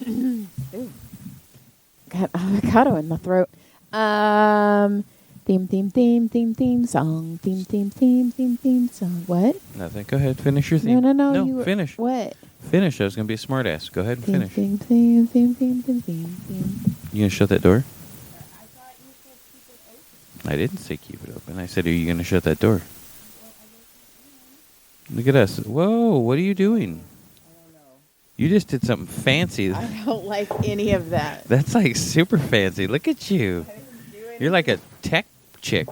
Ooh. Got avocado in my throat. Theme song. Theme song. What? Nothing. Go ahead. Finish your theme. No. No, You finish. What? Finish. I was going to be a smart ass. Go ahead and finish. Theme. You going to shut that door? I didn't say keep it open. I said, are you going to shut that door? Look at us. Whoa, what are you doing? I don't know. You just did something fancy. I don't like any of that. That's like super fancy. Look at you. You're like a tech chick.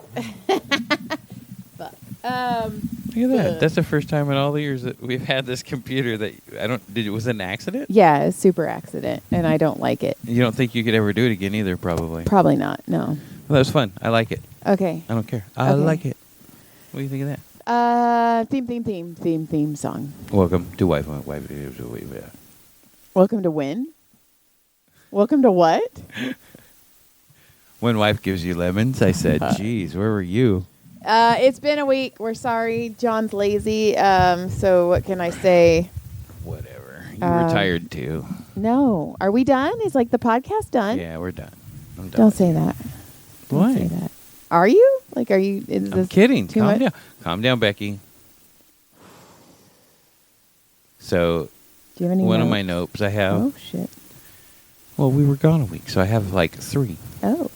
But, Look at that. That's the first time in all the years that we've had this computer that was it an accident? yeah, a super accident, and I don't like it. You don't think you could ever do it again either, probably. Probably not. No. Well, that was fun. I like it. Okay. I don't care. I Okay. like it. What do you think of that? Theme song. Welcome to Wife. Welcome to when? Welcome to what? When wife gives you lemons, I said, geez, where were you? It's been a week. We're sorry. John's lazy. So what can I say? Whatever. You retired too. No. Are we done? Is like the podcast done? Yeah, we're done. I'm done. Don't say that. Why? Don't say that. Are you? Like, are you? Is I'm this kidding. too Calm much? down. Calm down, Becky. So, Do you have any one of notes? my notes I have. Oh, shit. Well, we were gone a week, so I have like 3. Oh.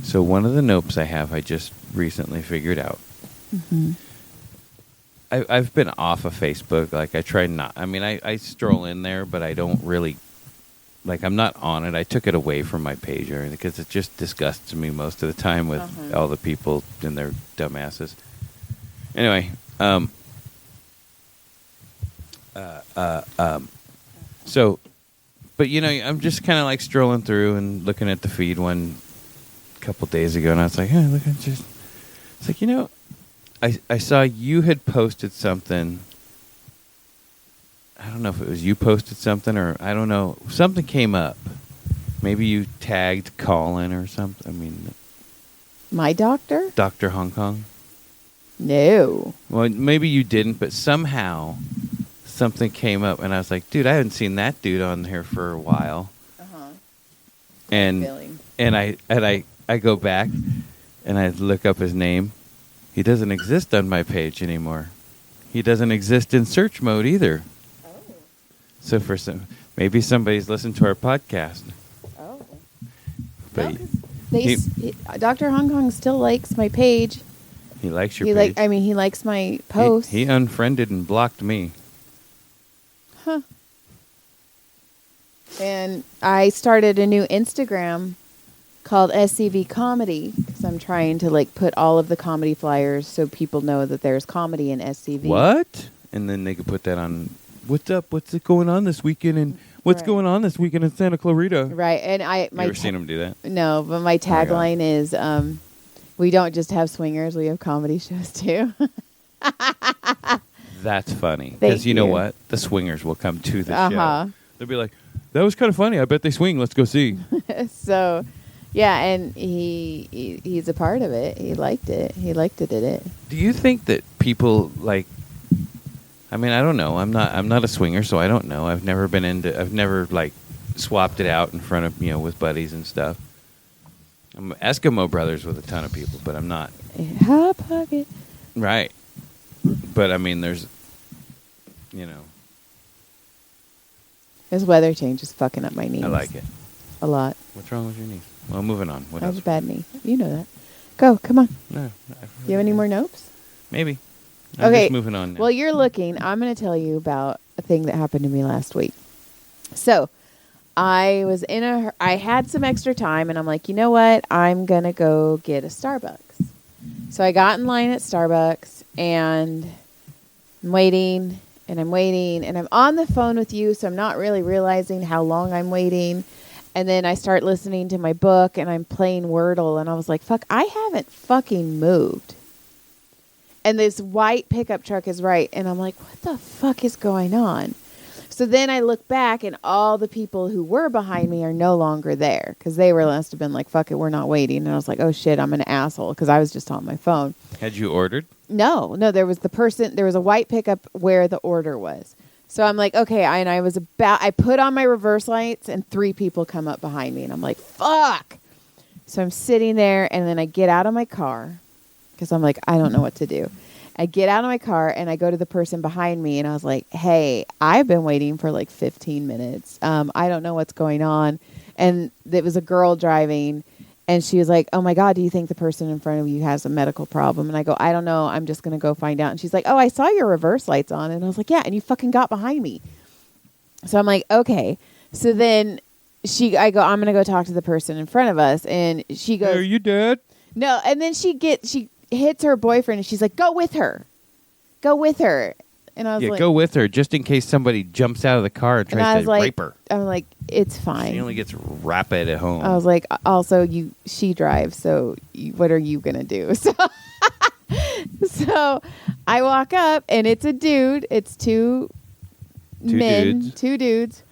So one of the notes I have, I just recently figured out. Mm-hmm. I've been off of Facebook. Like, I try not. I mean, I stroll in there, but I don't really. Like, I'm not on it. I took it away from my page because it just disgusts me most of the time with all the people and their dumbasses. Anyway, so, but you know, I'm just kind of like strolling through and looking at the feed one couple days ago, and I was like, hey, look, it's like, you know, I saw you had posted something. I don't know if it was you posted something or I don't know. Something came up. Maybe you tagged Colin or something. I mean, My doctor? Dr. Hong Kong. No. Well, maybe you didn't, but somehow something came up, and I was like, dude, I haven't seen that dude on here for a while. Uh-huh. And I go back and I look up his name. He doesn't exist on my page anymore. He doesn't exist in search mode either. So maybe somebody's listened to our podcast. Oh. But Dr. Hong Kong still likes my page. he likes your page. He likes my posts. He unfriended and blocked me. Huh. And I started a new Instagram called SCV Comedy because I'm trying to like put all of the comedy flyers so people know that there's comedy in SCV. What? And then they could put that on. What's up? What's going on this weekend? And what's Right. going on this weekend in Santa Clarita? Right. And You ever seen him do that? No, but my tagline is we don't just have swingers, we have comedy shows too. That's funny. Thank Because you know you. what? The swingers will come to the Uh-huh. show. They'll be like, that was kind of funny. I bet they swing. Let's go see. So, yeah, and he's a part of it. He liked it. He liked it. Do you think that people like? I mean, I don't know. I'm not a swinger, so I don't know. I've never like swapped it out in front of with buddies and stuff. I'm Eskimo Brothers with a ton of people, but I'm not. Hot pocket. Right. But I mean, there's, This weather change is fucking up my knees. I like it. A lot. What's wrong with your knees? Well, moving on. What I have else? a bad knee. You know that. Go. Come on. No. Do you have any more notes? Maybe. I'm Okay. just moving on now. Well, you're looking. I'm going to tell you about a thing that happened to me last week. So, I was I had some extra time, and I'm like, you know what? I'm going to go get a Starbucks. So, I got in line at Starbucks, and I'm waiting, and I'm on the phone with you, so I'm not really realizing how long I'm waiting. And then I start listening to my book, and I'm playing Wordle, and I was like, fuck, I haven't fucking moved. And this white pickup truck is right. And I'm like, what the fuck is going on? So then I look back and all the people who were behind me are no longer there. Because they must have been like, fuck it, we're not waiting. And I was like, oh shit, I'm an asshole. Because I was just on my phone. Had you ordered? No, there was a white pickup where the order was. So I'm like, okay. I put on my reverse lights and 3 people come up behind me and I'm like, fuck. So I'm sitting there and then I get out of my car because I'm like, I don't know what to do. I get out of my car and I go to the person behind me and I was like, hey, I've been waiting for like 15 minutes. I don't know what's going on. And it was a girl driving and she was like, oh my God, do you think the person in front of you has a medical problem? And I go, I don't know. I'm just going to go find out. And she's like, oh, I saw your reverse lights on. And I was like, yeah. And you fucking got behind me. So I'm like, okay. So then I'm going to go talk to the person in front of us. And she goes, are you dead? No. And then she hits her boyfriend and she's like, go with her. And I was like, go with her just in case somebody jumps out of the car and tries to rape her. I'm like, it's fine. She only gets rapid at home. I was like, also she drives. So what are you going to do? So I walk up and it's a dude. It's two dudes.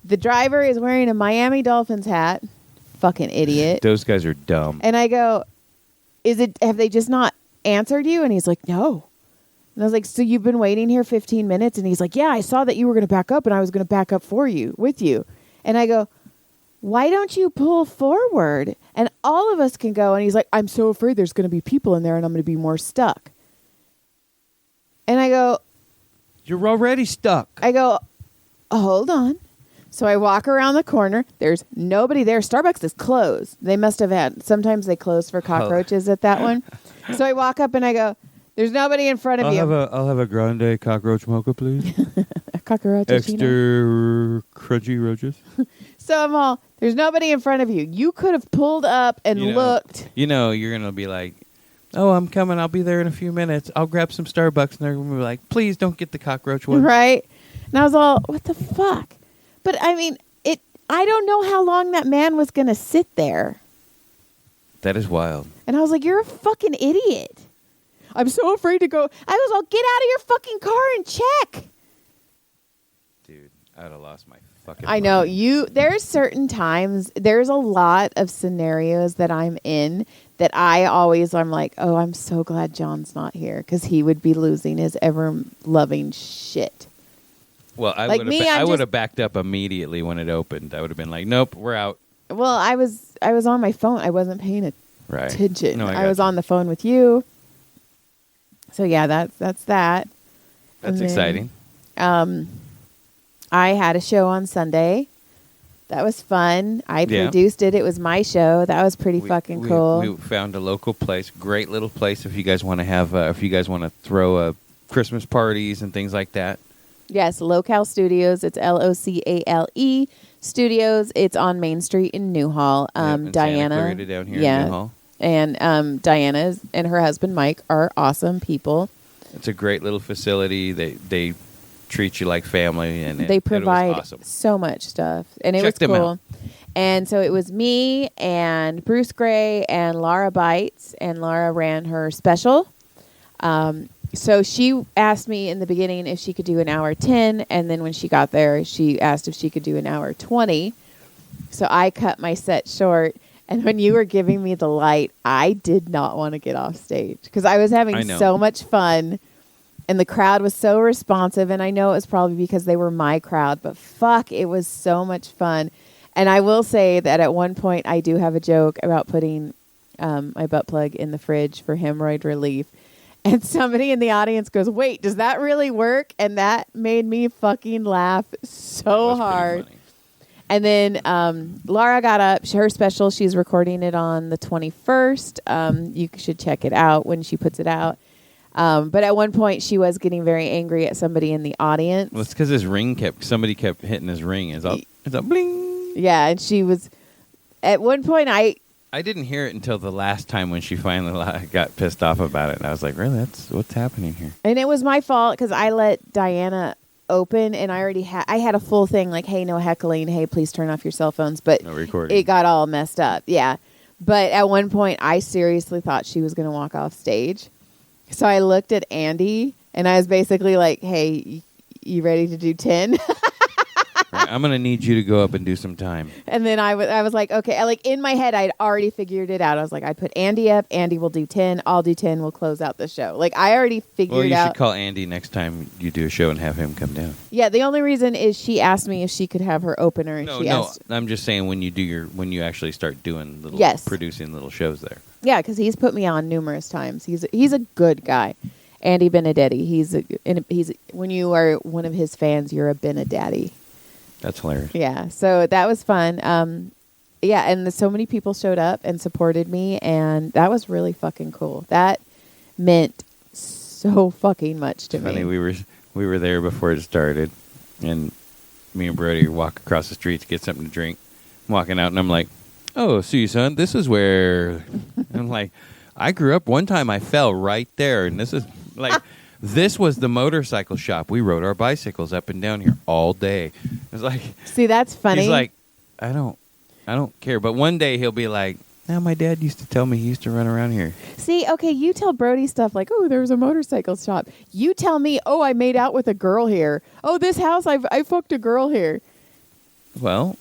The driver is wearing a Miami Dolphins hat. Fucking idiot. Those guys are dumb. And I go, have they just not answered you? And he's like, no. And I was like, so you've been waiting here 15 minutes? And he's like, yeah, I saw that you were going to back up and I was going to back up with you. And I go, why don't you pull forward? And all of us can go. And he's like, I'm so afraid there's going to be people in there and I'm going to be more stuck. And I go, you're already stuck. I go, hold on. So I walk around the corner. There's nobody there. Starbucks is closed. They must have sometimes they close for cockroaches at that one. So I walk up and I go, there's nobody in front of you. I'll have a grande cockroach mocha, please. A cockroach. Extra crunchy roaches. So there's nobody in front of you. You could have pulled up and looked. You're going to be like, oh, I'm coming. I'll be there in a few minutes. I'll grab some Starbucks. And they're going to be like, please don't get the cockroach one. Right. And I was all, what the fuck? But I mean, I don't know how long that man was going to sit there. That is wild. And I was like, you're a fucking idiot. I'm so afraid to go. I was all, get out of your fucking car and check. Dude, I would have lost my fucking I know. There's certain times, there's a lot of scenarios that I'm in that I'm like, oh, I'm so glad John's not here because he would be losing his ever-loving shit. Well, I would have backed up immediately when it opened. I would have been like, nope, we're out. Well, I was on my phone. I wasn't paying attention. No, I was on the phone with you. So yeah, that's that. That's exciting. I had a show on Sunday. That was fun. I produced it. It was my show. That was pretty fucking cool. We found a local place, great little place. If you guys want to throw Christmas parties and things like that. Yes, Locale Studios. It's LOCALE Studios. It's on Main Street in Newhall. Diana, Santa Clarita down here in Newhall. And Diana and her husband Mike are awesome people. It's a great little facility. They treat you like family, and they provide it was awesome. So much stuff, and Check it was them cool. out. And so it was me and Bruce Gray and Laura Bites, and Laura ran her special. So she asked me in the beginning if she could do an hour 10, and then when she got there, she asked if she could do an hour 20. So I cut my set short. And when you were giving me the light, I did not want to get off stage because I was having so much fun and the crowd was so responsive. And I know it was probably because they were my crowd, but fuck, it was so much fun. And I will say that at one point I do have a joke about putting my butt plug in the fridge for hemorrhoid relief. And somebody in the audience goes, wait, does that really work? And that made me fucking laugh so hard. And then Laura got up. Her special, she's recording it on the 21st. You should check it out when she puts it out. But at one point, she was getting very angry at somebody in the audience. Well, it's because somebody kept hitting his ring. It's up bling. Yeah, and she was, at one point, I didn't hear it until the last time when she finally got pissed off about it. And I was like, really? What's happening here? And it was my fault because I let Diana open and I already had a full thing like, hey, no heckling, hey, please turn off your cell phones, but no recording. It got all messed up. Yeah, but at one point I seriously thought she was going to walk off stage, so I looked at Andy and I was basically like, hey, you ready to do 10? Right. I'm gonna need you to go up and do some time. And then I was like, okay. Like in my head, I'd already figured it out. I was like, I put Andy up. Andy will do 10. I'll do 10. We'll close out the show. Like I already figured Well, you out. should call Andy next time you do a show and have him come down. Yeah. The only reason is she asked me if she could have her opener, and she asked. I'm just saying when you actually start doing little, Yes. producing little shows there. Yeah, because he's put me on numerous times. He's a good guy. Andy Benedetti. He's when you are one of his fans, you're a Benedaddy. That's hilarious. Yeah, so that was fun. Yeah, and so many people showed up and supported me, and that was really fucking cool. That meant so fucking much to Funny, me. we were there before it started, and me and Brody walk across the street to get something to drink. I'm walking out, and I'm like, "Oh, see, son, this is where." I'm like, "I grew up. One time, I fell right there, and this is like." This was the motorcycle shop. We rode our bicycles up and down here all day. It was like, See, that's funny. he's like, I don't care. But one day he'll be like, "Now my dad used to tell me he used to run around here." See, okay, you tell Brody stuff like, "Oh, there's a motorcycle shop." You tell me, "Oh, I made out with a girl here." "Oh, this house, I fucked a girl here." Well,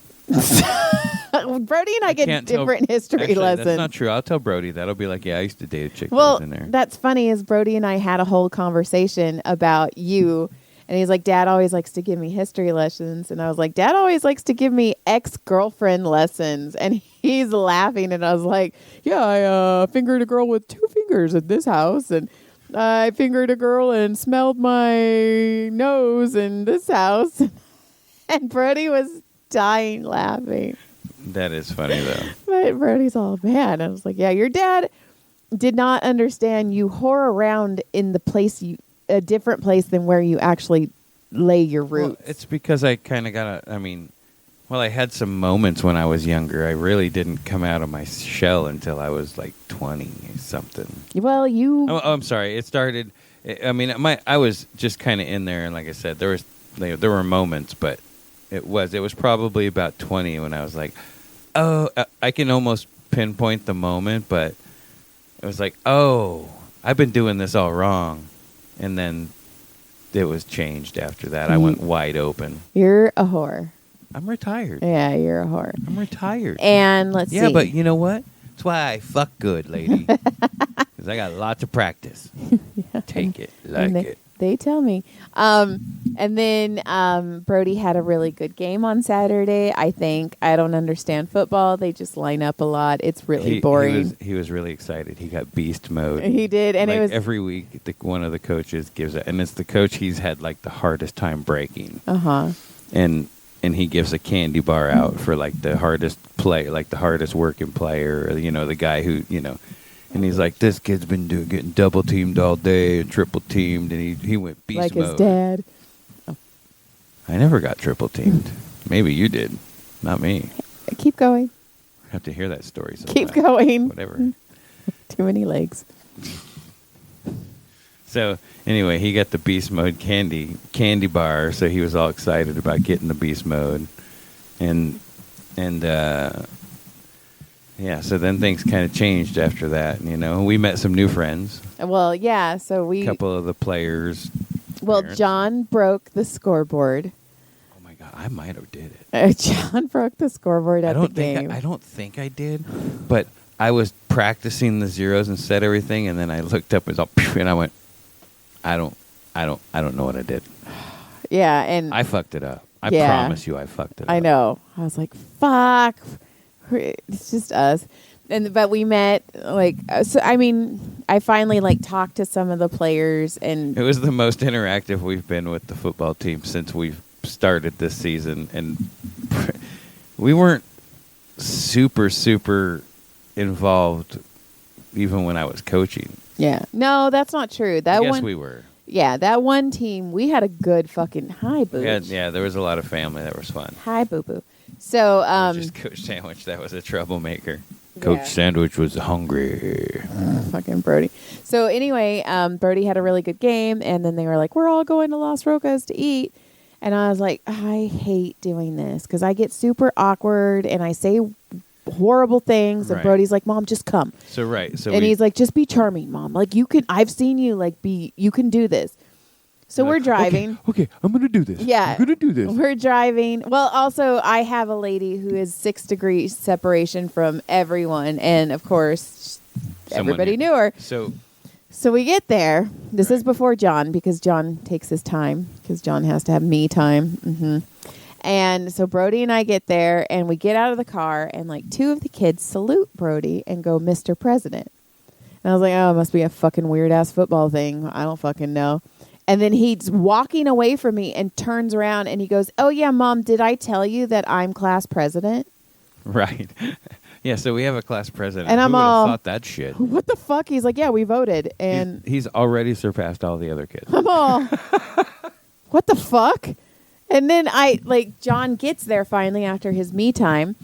Brody and I get can't tell- different history actually, lessons. That's not true. I'll tell Brody that. I'll be like, "Yeah, I used to date a chick that Well, was in there." that's funny is Brody and I had a whole conversation about you. And he's like, Dad always likes to give me history lessons. And I was like, Dad always likes to give me ex-girlfriend lessons. And he's laughing. And I was like, yeah, I fingered a girl with 2 fingers at this house. And I fingered a girl and smelled my nose in this house. And Brody was dying laughing. That is funny, though. But Brody's all mad. I was like, yeah, your dad did not understand you whore around in the place a different place than where you actually lay your roots. Well, it's because I kind of I had some moments when I was younger. I really didn't come out of my shell until I was like 20 or something. Well, you... Oh, I'm sorry. It started, I was just kind of in there, and like I said, there were moments, but it was probably about 20 when I was like, oh, I can almost pinpoint the moment, but it was like, oh, I've been doing this all wrong. And then it was changed after that. I went wide open. You're a whore. I'm retired. Yeah, you're a whore. I'm retired. And let's see. Yeah, but you know what? That's why I fuck good, lady. Because I got lots of practice. Yeah. Take it, And like it. They tell me. And then Brody had a really good game on Saturday, I think. I don't understand football. They just line up a lot. It's really boring. He was really excited. He got beast mode. He did. And like it was... every week, one of the coaches gives it. And it's the coach he's had like the hardest time breaking. Uh-huh. And he gives a candy bar out for like the hardest player, like the hardest working player, or, the guy who, and he's like, this kid's been getting double teamed all day and triple teamed, and he went beast like mode. his dad. I never got triple teamed. Maybe you did, not me. Keep going. I have to hear that story sometime. Keep going. Whatever. Too many legs. So anyway, he got the beast mode candy bar, so he was all excited about getting the beast mode, and yeah. So then things kind of changed after that. We met some new friends. Well, yeah. So A couple of the players. Well, parents. John broke the scoreboard. Oh my God, I might have did it. John broke the scoreboard at the game. I don't think I did, but I was practicing the zeros and said everything, and then I looked up and all, and I went, I don't know what I did. Yeah, and I fucked it up. I Yeah. promise you, I fucked it up. I know. I was like, "Fuck!" It's just us. But we met so. I mean, I finally talked to some of the players, and It was the most interactive we've been with the football team since we've started this season, and we weren't super involved even when I was coaching. yeah, no, that's not true. That I guess one, we were. yeah, that one team, we had a good fucking hi boo. Yeah, there was a lot of family that was fun. Hi boo boo. So Just Coach Sandwich, that was a troublemaker. Yeah. Coach Sandwich was hungry. fucking Brody. So anyway, Brody had a really good game, and then they were like, "We're all going to Las Rocas to eat," and I was like, "I hate doing this because I get super awkward and I say horrible things." And Right. Brody's like, "Mom, just come," So and he's like, "Just be charming, Mom. Like you can. I've seen you you can do this." So we're Like, driving. Okay, I'm gonna do this. Yeah. I'm gonna do this. We're driving. Well, also, I have a lady who is 6 degrees separation from everyone. And, of course, Someone everybody knew. knew her. So We get there. This Right. is before John, because John takes his time, because John has to have me time. And so Brody and I get there, and we get out of the car, and, like, 2 of the kids salute Brody and go, Mr. President. And I was like, oh, it must be a fucking weird-ass football thing. I don't fucking know. And then he's walking away from me and turns around and he goes, oh, yeah, Mom, did I tell you that I'm class president? right, yeah. So we have a class president. And I'm Who would have all- thought that shit? What the fuck? He's like, yeah, we voted. And He's already surpassed all the other kids. I'm all, what the fuck? And then John gets there finally after his me time.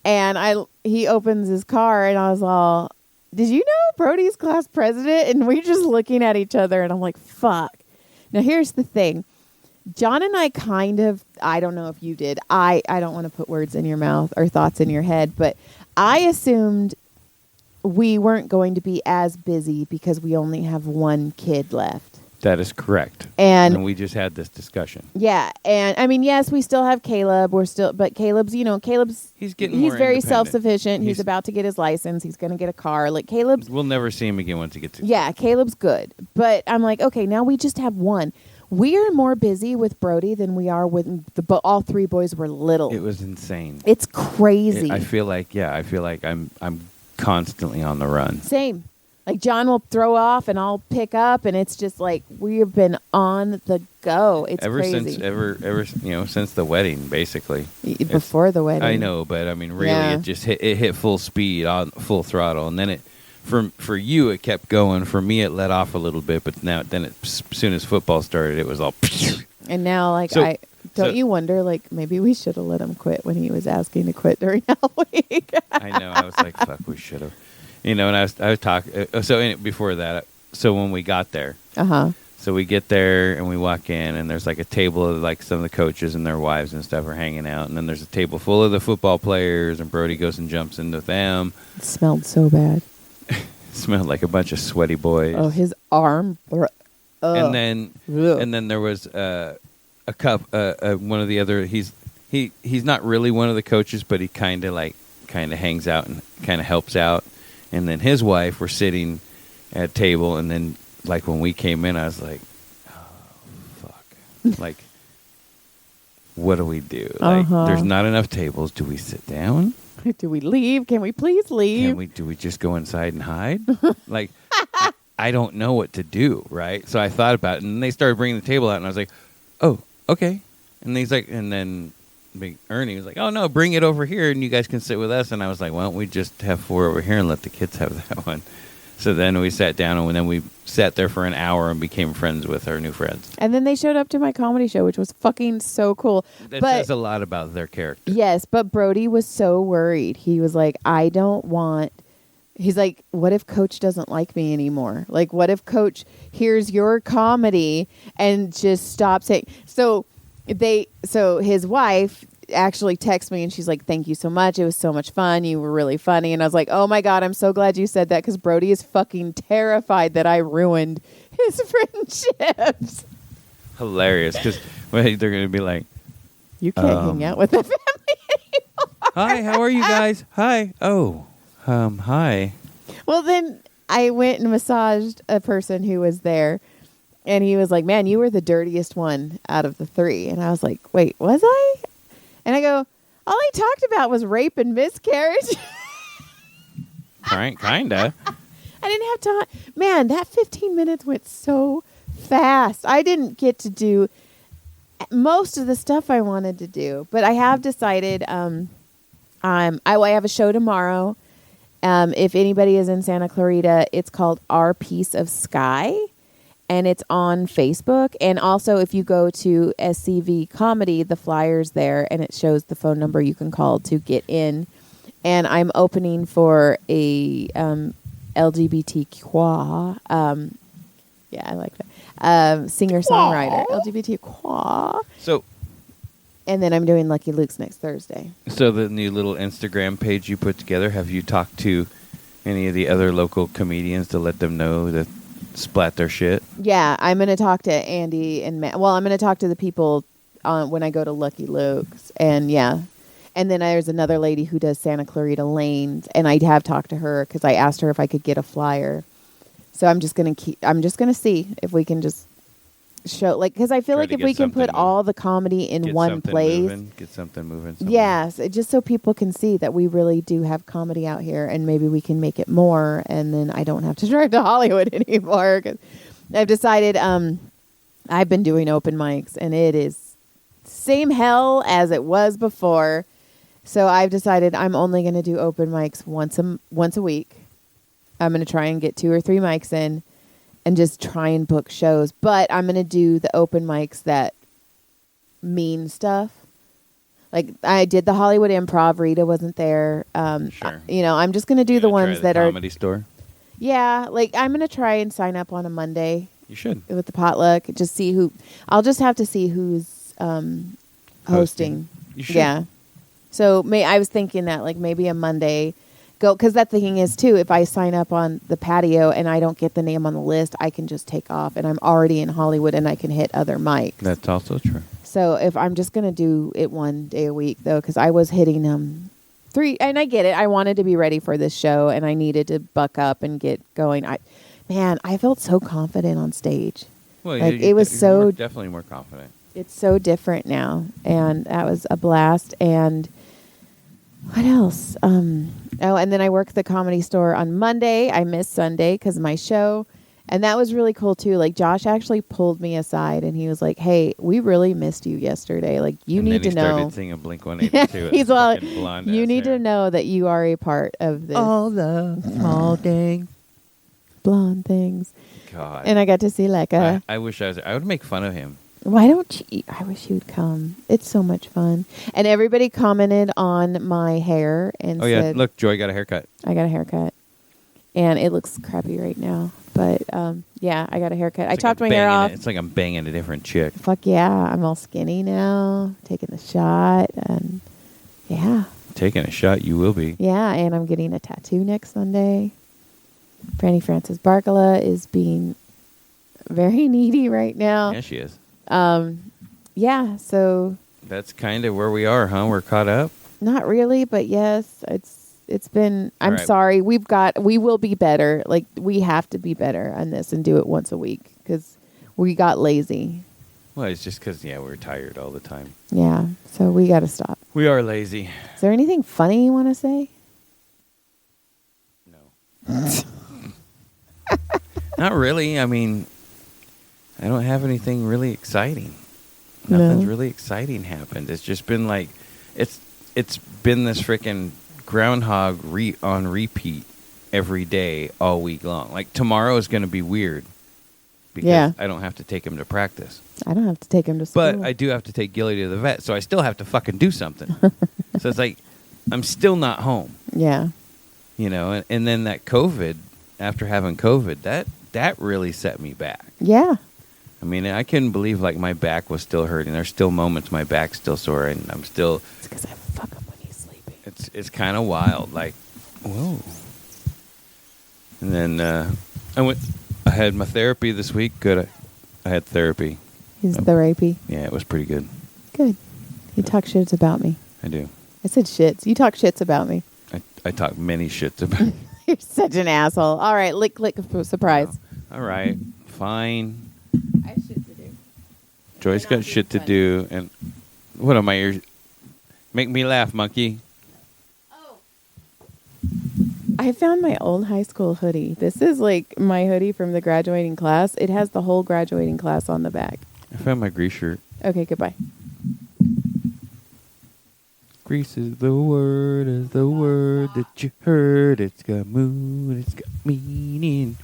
And he opens his car and I was all, did you know Brody's class president? And we're just looking at each other and I'm like, fuck. Now, here's the thing. John and I I don't know if you did. I don't want to put words in your mouth or thoughts in your head, but I assumed we weren't going to be as busy because we only have 1 kid left. That is correct. And we just had this discussion. yeah, and I mean, yes, we still have Caleb. But Caleb's He's getting he's more very independent. self-sufficient. He's He's- about to get his license. He's going to get a car. Like Caleb's We'll never see him again once he gets. Yeah, Caleb's good. But I'm like, okay, now we just have 1. We are more busy with Brody than we are with all 3 boys were little. It was insane. It's crazy. I feel like I'm constantly on the run. Same. Like John will throw off and I'll pick up and it's just like we have been on the go. It's crazy. Since the wedding, basically. Before the wedding. I know, but I mean, really, Yeah. it just hit full speed on full throttle, and then it. For you, it kept going. For me, it let off a little bit, but as soon as football started, it was all. And now, like, So- don't you wonder, like, maybe we should have let him quit when he was asking to quit during Hell Week? I know. I was like, "Fuck, we should have," And I was talking. Before that, so when we got there, so we get there and we walk in, and there's like a table of like some of the coaches and their wives and stuff are hanging out, and then there's a table full of the football players, and Brody goes and jumps into them. It smelled so bad. Smelled like a bunch of sweaty boys. Oh, his arm. And then Ugh. and then there was a cup. One of the other. He's not really one of the coaches, but he kind of hangs out and kind of helps out. And then his wife were sitting at a table, and then like when we came in, I was like, oh fuck, like what do we do? Like there's not enough tables. Do we sit down? Do we leave? Can we please leave? Do we just go inside and hide? Like, I don't know what to do, right? So I thought about it, and then they started bringing the table out, and I was like, oh, okay. And then Big Ernie was like, oh, no, bring it over here, and you guys can sit with us. And I was like, why don't we just have 4 over here and let the kids have that one? So then we sat down, and then we sat there for an hour and became friends with our new friends. And then they showed up to my comedy show, which was fucking so cool. That But says a lot about their character. yes, but Brody was so worried. He was like, he's like, what if Coach doesn't like me anymore? Like, what if Coach hears your comedy and just stops saying? So his wife actually texted me and she's like, thank you so much. It was so much fun. You were really funny. And I was like, oh my God, I'm so glad you said that, because Brody is fucking terrified that I ruined his friendships. Hilarious, because they're going to be like, You can't hang out with the family. hi, how are you guys? Hi. Oh, hi. Well, then I went and massaged a person who was there, and he was like, man, you were the dirtiest one out of the 3. And I was like, wait, was I? And I go, all I talked about was rape and miscarriage. Kinda. I didn't have time. Man, that 15 minutes went so fast. I didn't get to do most of the stuff I wanted to do, but I have decided I have a show tomorrow. If anybody is in Santa Clarita, it's called Our Piece of Sky, and it's on Facebook. And also, if you go to SCV Comedy, the flyer's there, and it shows the phone number you can call to get in. And I'm opening for a LGBTQ. Yeah, I like that. Singer-songwriter. LGBTQ. So And then I'm doing Lucky Luke's next Thursday. So the new little Instagram page you put together, have you talked to any of the other local comedians to let them know that splat their shit. Yeah, I'm going to talk to Andy and Matt. Well, I'm going to talk to the people when I go to Lucky Luke's. And yeah. And then there's another lady who does Santa Clarita Lanes. And I have talked to her because I asked her if I could get a flyer. So I'm just going to see if we can just show, like, because I feel Try like to if get we can put something all the comedy in Get one something place. moving, get something moving. somewhere. Yes, just so people can see that we really do have comedy out here, and maybe we can make it more, and then I don't have to drive to Hollywood anymore. 'Cause I've decided I've been doing open mics, and it is same hell as it was before. So I've decided I'm only going to do open mics once a week. I'm going to try and get 2 or 3 mics in and just try and book shows. But I'm going to do the open mics that mean stuff. Like I did the Hollywood Improv. Rita wasn't there. Sure. I'm just going to do You the gonna try ones that are. Comedy Store. Yeah, like I'm going to try and sign up on a Monday You should. with the potluck. Just see who. I'll just have to see who's hosting. You should. Yeah. So I was thinking that like maybe a Monday go, because that thing is too, if I sign up on the patio and I don't get the name on the list, I can just take off and I'm already in Hollywood and I can hit other mics. That's also true. So if I'm just going to do it one day a week though, because I was hitting 3, and I get it. I wanted to be ready for this show and I needed to buck up and get going. I felt so confident on stage. Well, Like, it was so- definitely more confident. It's so different now, and that was a blast. And what else? And then I work the Comedy Store on Monday. I missed Sunday because of my show, and that was really cool too. Like Josh actually pulled me aside, and he was like, "Hey, we really missed you yesterday. Like you And need then to he know." started singing Blink-182. He's all, You "You need to know that you are a part of this all the small things. blonde things." God. And I got to see Lekka. I wish I was. I would make fun of him. Why don't you? I wish you would come. It's so much fun. And everybody commented on my hair and Oh yeah, said, look, Joy got a haircut. I got a haircut. And it looks crappy right now. But yeah, I got a haircut. I It's like chopped I'm my hair banging off. It's like I'm banging a different chick. Fuck yeah. I'm all skinny now. Taking the shot. And yeah. Taking a shot, you will be. Yeah. And I'm getting a tattoo next Sunday. Franny Francis Barkala is being very needy right now. Yeah, she is. Yeah. So That's kind of where we are, huh? We're caught up. not really, but yes, it's been, I'm All right. sorry. We will be better. Like we have to be better on this and do it once a week because we got lazy. Well, it's just because, we're tired all the time. Yeah. So we got to stop. We are lazy. Is there anything funny you want to say? No. Not really. I mean, I don't have anything really exciting. Nothing's No. really exciting happened. It's just been like, it's been this freaking groundhog on repeat every day all week long. Like tomorrow is going to be weird because Yeah. I don't have to take him to practice. I don't have to take him to school. But I do have to take Gilly to the vet, so I still have to fucking do something. So it's like, I'm still not home, Yeah. and then that COVID, after having COVID, that really set me back. Yeah. I mean, I couldn't believe, like, my back was still hurting. There's still moments my back's still sore, and I'm still, It's because I fuck up when he's sleeping. it's kind of wild, like, whoa. And then I had my therapy this week. Good. I had therapy. He's the rapey. Yeah, it was pretty good. Good. He talks shits about me. I do. I said shits. You talk shits about me. I talk many shits about You're such an asshole. All right. Lick, surprise. All right, fine. I have shit to do. Joy's You're got not shit to being do, and what am I here? Make me laugh, monkey. I found my old high school hoodie. This is like my hoodie from the graduating class. It has the whole graduating class on the back. I found my grease shirt. Okay, goodbye. Grease is the word that you heard. It's got mood, it's got meaning.